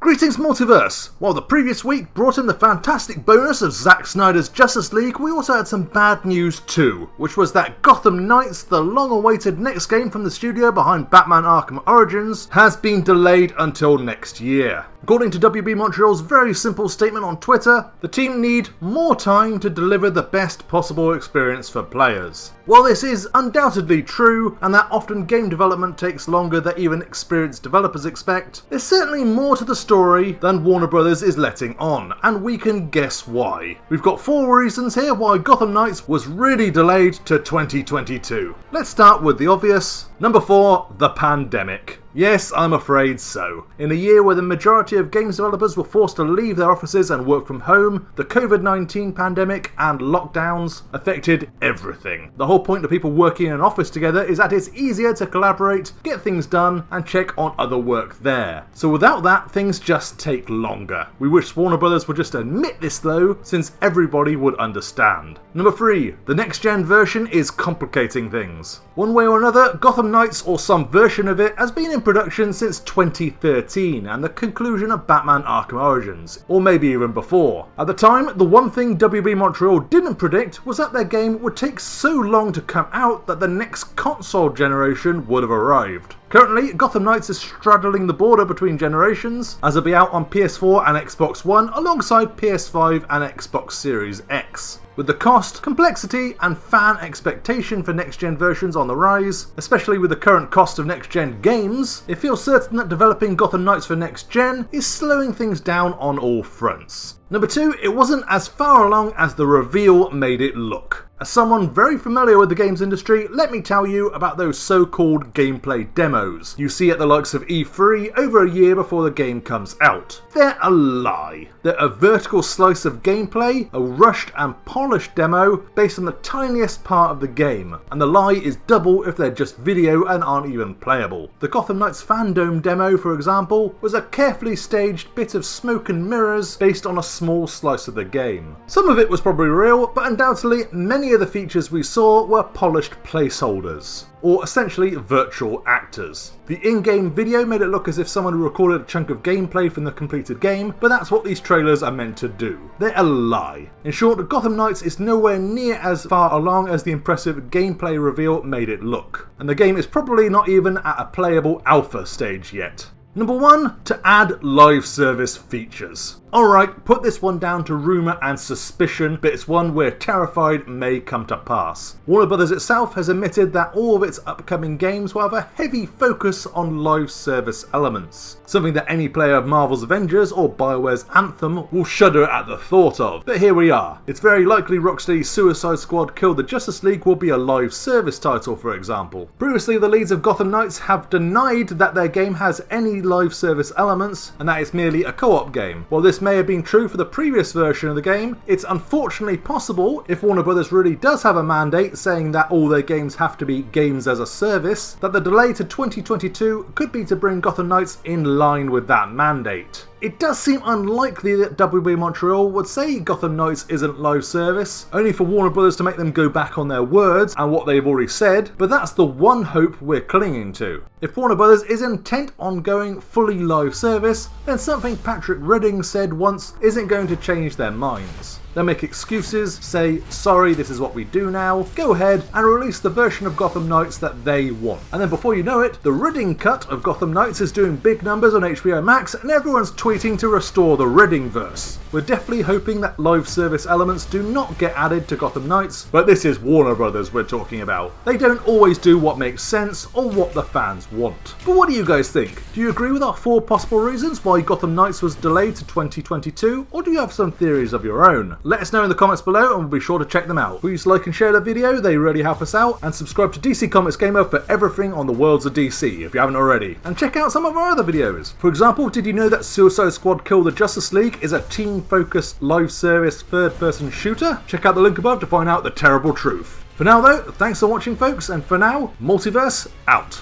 Greetings Multiverse! While the previous week brought in the fantastic bonus of Zack Snyder's Justice League, we also had some bad news too, which was that Gotham Knights, the long-awaited next game from the studio behind Batman Arkham Origins, has been delayed until next year. According to WB Montreal's very simple statement on Twitter, the team need more time to deliver the best possible experience for players. While this is undoubtedly true, and that often game development takes longer than even experienced developers expect, there's certainly more to the story than Warner Brothers is letting on, and we can guess why. We've got 4 reasons here why Gotham Knights was really delayed to 2022. Let's start with the obvious. Number 4, the pandemic. Yes, I'm afraid so. In a year where the majority of games developers were forced to leave their offices and work from home, the COVID-19 pandemic and lockdowns affected everything. The whole point of people working in an office together is that it's easier to collaborate, get things done, and check on other work there. So without that, things just take longer. We wish Warner Brothers would just admit this though, since everybody would understand. Number 3, the next-gen version is complicating things. One way or another, Gotham Knights, or some version of it, has been in production since 2013 and the conclusion of Batman Arkham Origins, or maybe even before. At the time, the one thing WB Montreal didn't predict was that their game would take so long to come out that the next console generation would have arrived. Currently, Gotham Knights is straddling the border between generations, as it'll be out on PS4 and Xbox One alongside PS5 and Xbox Series X. With the cost, complexity, and fan expectation for next-gen versions on the rise, especially with the current cost of next-gen games, it feels certain that developing Gotham Knights for next-gen is slowing things down on all fronts. Number 2, it wasn't as far along as the reveal made it look. As someone very familiar with the games industry, let me tell you about those so-called gameplay demos you see at the likes of E3 over a year before the game comes out. They're a lie. They're a vertical slice of gameplay, a rushed and polished demo based on the tiniest part of the game, and the lie is double if they're just video and aren't even playable. The Gotham Knights Fandom demo, for example, was a carefully staged bit of smoke and mirrors based on a small slice of the game. Some of it was probably real, but undoubtedly many of the features we saw were polished placeholders, or essentially virtual actors. The in-game video made it look as if someone recorded a chunk of gameplay from the completed game, but that's what these trailers are meant to do. They're a lie. In short, Gotham Knights is nowhere near as far along as the impressive gameplay reveal made it look, and the game is probably not even at a playable alpha stage yet. Number 1, to add live service features. Alright, put this one down to rumour and suspicion, but it's one we're terrified may come to pass. Warner Brothers itself has admitted that all of its upcoming games will have a heavy focus on live service elements, something that any player of Marvel's Avengers or BioWare's Anthem will shudder at the thought of. But here we are. It's very likely Rocksteady's Suicide Squad Kill the Justice League will be a live service title, for example. Previously, the leads of Gotham Knights have denied that their game has any live service elements, and that it's merely a co-op game. While this may have been true for the previous version of the game, it's unfortunately possible, if Warner Brothers really does have a mandate saying that all their games have to be games as a service, that the delay to 2022 could be to bring Gotham Knights in line with that mandate. It does seem unlikely that WB Montreal would say Gotham Knights isn't live service, only for Warner Brothers to make them go back on their words and what they've already said, but that's the one hope we're clinging to. If Warner Brothers is intent on going fully live service, then something Patrick Redding said once isn't going to change their minds. They'll make excuses, say, sorry, this is what we do now, go ahead and release the version of Gotham Knights that they want. And then before you know it, the Redding cut of Gotham Knights is doing big numbers on HBO Max and everyone's tweeting to restore the Reddingverse. We're definitely hoping that live service elements do not get added to Gotham Knights, but this is Warner Brothers we're talking about. They don't always do what makes sense or what the fans want. But what do you guys think? Do you agree with our 4 possible reasons why Gotham Knights was delayed to 2022, or do you have some theories of your own? Let us know in the comments below and we'll be sure to check them out. Please like and share the video, they really help us out, and subscribe to DC Comics Gamer for everything on the worlds of DC if you haven't already. And check out some of our other videos. For example, did you know that Suicide Squad Kill the Justice League is a team-focused live service third-person shooter? Check out the link above to find out the terrible truth. For now though, thanks for watching folks, and for now, Multiverse out.